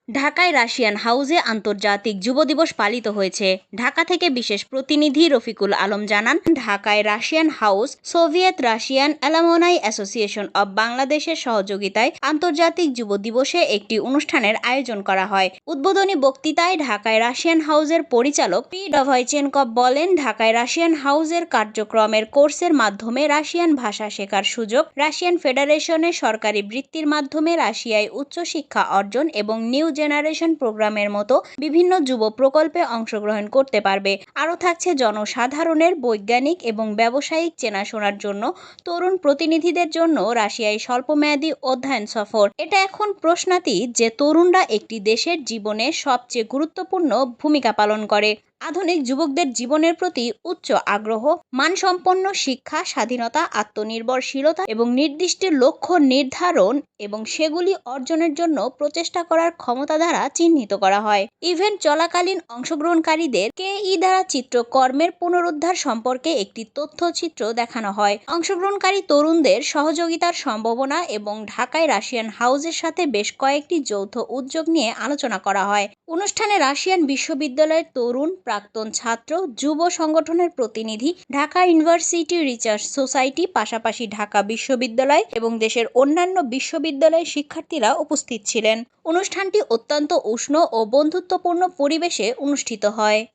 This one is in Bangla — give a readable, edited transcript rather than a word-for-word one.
ঢাকায় রাশিয়ান হাউজে আন্তর্জাতিক যুব দিবস পালিত হয়েছে। ঢাকা থেকে বিশেষ প্রতিনিধি রফিকুল আলম জানান, ঢাকায় Russian house Soviet Russian alumni association of বাংলাদেশের সহযোগিতায় আন্তর্জাতিক যুব দিবসে একটি অনুষ্ঠানের আয়োজন করা হয়। উদ্বোধনী বক্তৃতায় ঢাকায় রাশিয়ান হাউসের পরিচালক পি ডভয়চেনকভ বলেন, ঢাকায় রাশিয়ান হাউসের কার্যক্রমের কোর্সের মাধ্যমে রাশিয়ান ভাষা শেখার সুযোগ, রাশিয়ান ফেডারেশনের সরকারি বৃত্তির মাধ্যমে রাশিয়ায় উচ্চশিক্ষা অর্জন এবং নিউ জেনারেশন প্রোগ্রামের মতো বিভিন্ন যুব প্রকল্পে অংশগ্রহণ করতে পারবে। আরও থাকছে জনসাধারণের বৈজ্ঞানিক এবং ব্যবসায়িক চেনাশোনার জন্য তরুণ প্রতিনিধিদের জন্য রাশিয়ায় স্বল্পমেয়াদী অধ্যয়ন সফর। এটা এখন প্রশ্নাতীত যে তরুণরা একটি দেশের জীবনে সবচেয়ে গুরুত্বপূর্ণ ভূমিকা পালন করে। আধুনিক যুবকদের জীবনের প্রতি উচ্চ আগ্রহ, মানসম্পন্ন শিক্ষা, স্বাধীনতা, আত্মনির্ভরশীলতা এবং নির্দিষ্ট লক্ষ্য নির্ধারণ এবং সেগুলি অর্জনের জন্য প্রচেষ্টা করার ক্ষমতা দ্বারা চিহ্নিত করা হয়। ইভেন্ট চলাকালীন অংশগ্রহণকারীদের কেই দ্বারা চিত্রকর্মের পুনরুদ্ধার সম্পর্কে একটি তথ্যচিত্র দেখানো হয়। অংশগ্রহণকারী তরুণদের সহযোগিতার সম্ভাবনা এবং ঢাকায় রাশিয়ান হাউসের সাথে বেশ কয়েকটি যৌথ উদ্যোগ নিয়ে আলোচনা করা হয়। অনুষ্ঠানে রাশিয়ান বিশ্ববিদ্যালয়ের তরুণ, প্রাক্তন ছাত্র, যুব সংগঠনের প্রতিনিধি, ঢাকা ইউনিভার্সিটি রিসার্চ সোসাইটি, পাশাপাশি ঢাকা বিশ্ববিদ্যালয় এবং দেশের অন্যান্য বিশ্ববিদ্যালয়ের শিক্ষার্থীরা উপস্থিত ছিলেন। অনুষ্ঠানটি অত্যন্ত উষ্ণ ও বন্ধুত্বপূর্ণ পরিবেশে অনুষ্ঠিত হয়।